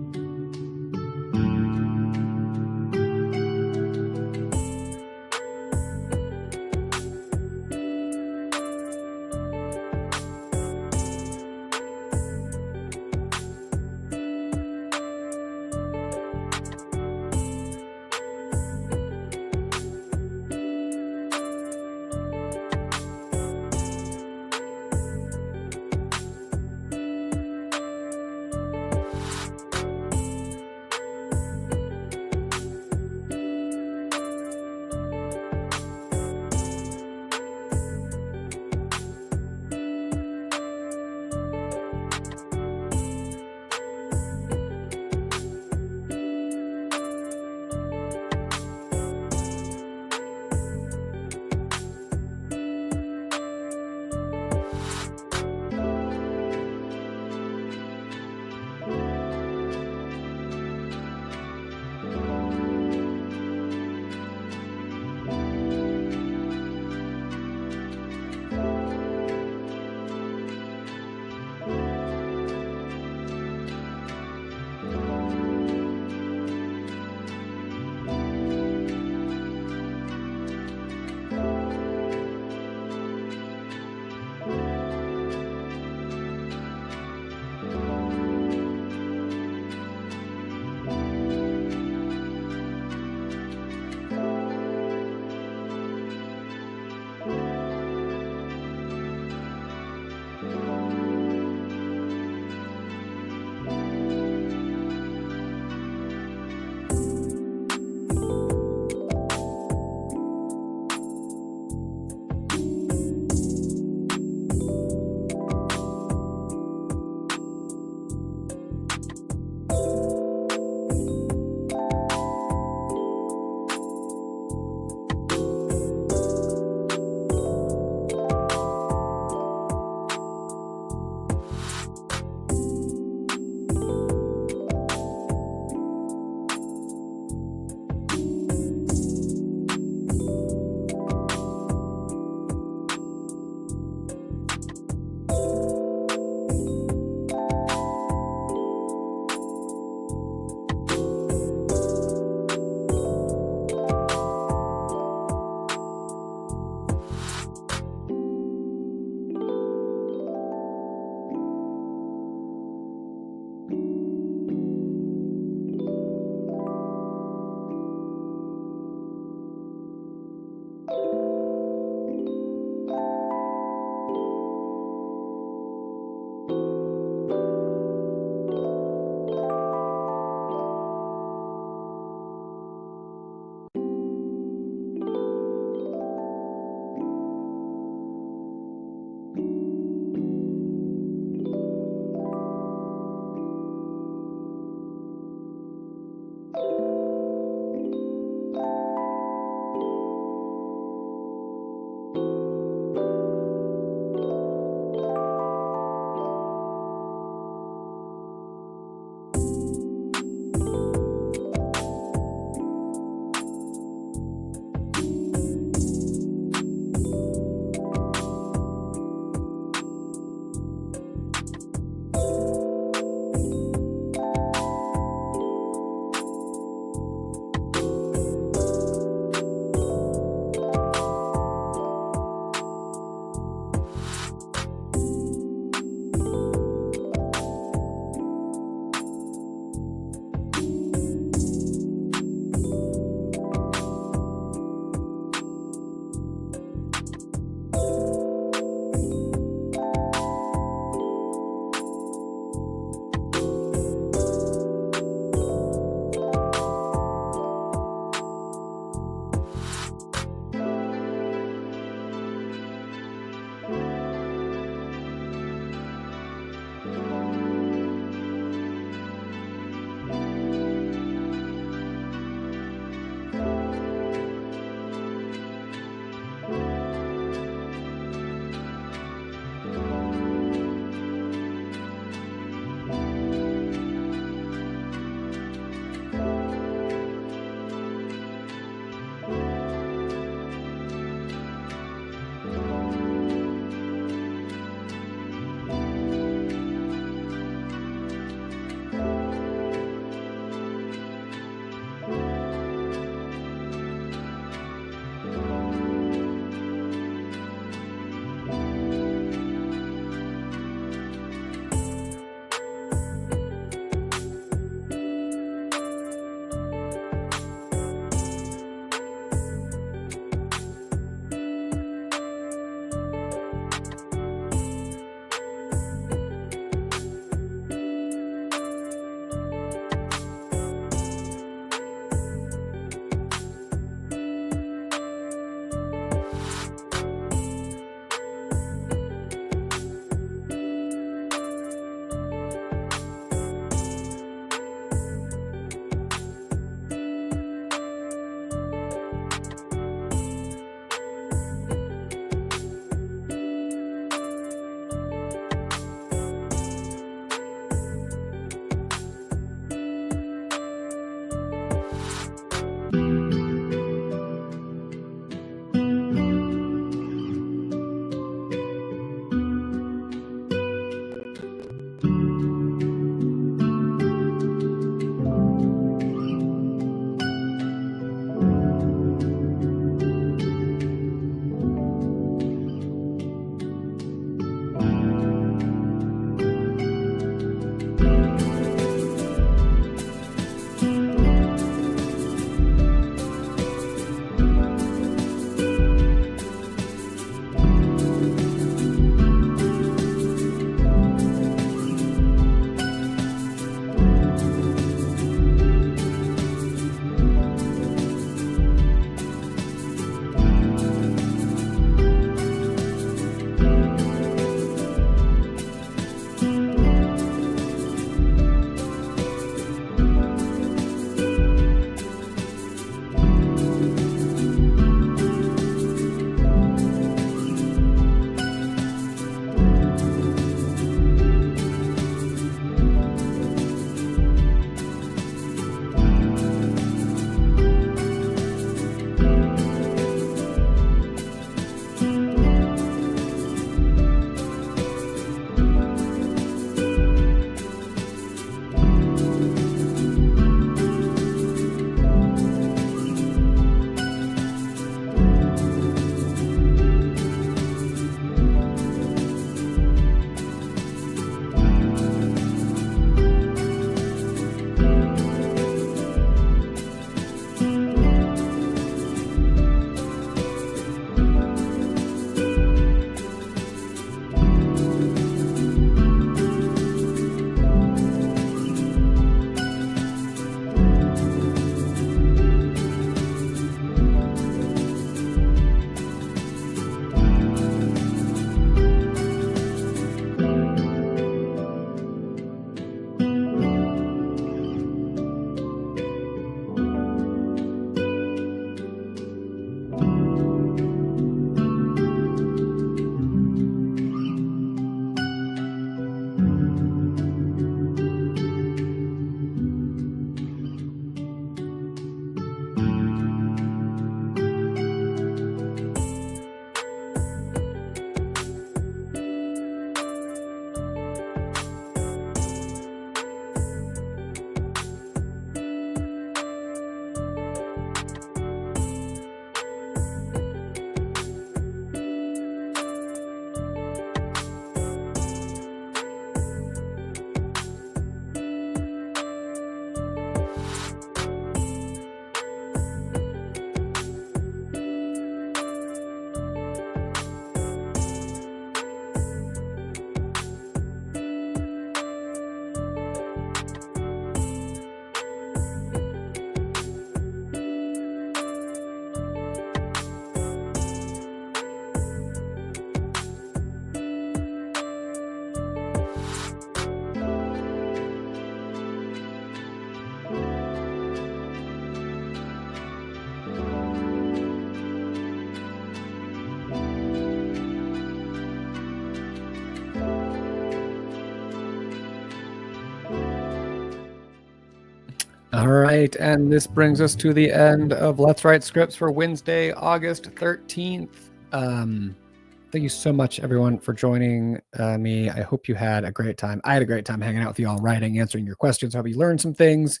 All right, and this brings us to the end of Let's Write Scripts for Wednesday, August 13th. Thank you so much, everyone, for joining me. I hope you had a great time. I had a great time hanging out with you all, writing, answering your questions. I hope you learned some things,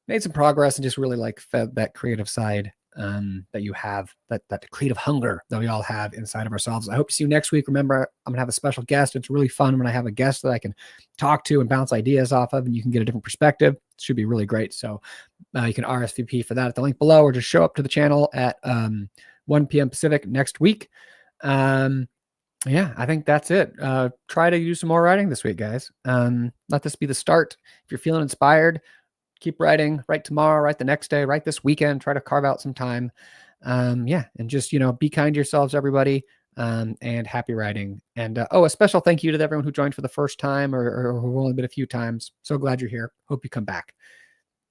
made some progress, and just really like fed that creative side that you have, that creative hunger that we all have inside of ourselves. I hope to see you next week. Remember, I'm gonna have a special guest. It's really fun when I have a guest that I can talk to and bounce ideas off of, and you can get a different perspective. It should be really great. So you can RSVP for that at the link below, or just show up to the channel at 1 p.m. Pacific next week. Yeah, I think that's it. Try to do some more writing this week, guys. Let this be the start. If you're feeling inspired, keep writing. Write tomorrow, write the next day, write this weekend. Try to carve out some time. Yeah, and just, be kind to yourselves, everybody. And happy writing. And a special thank you to everyone who joined for the first time or who only been a few times. So glad you're here. Hope you come back.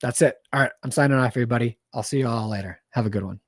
That's it. All right, I'm signing off, everybody. I'll see you all later. Have a good one.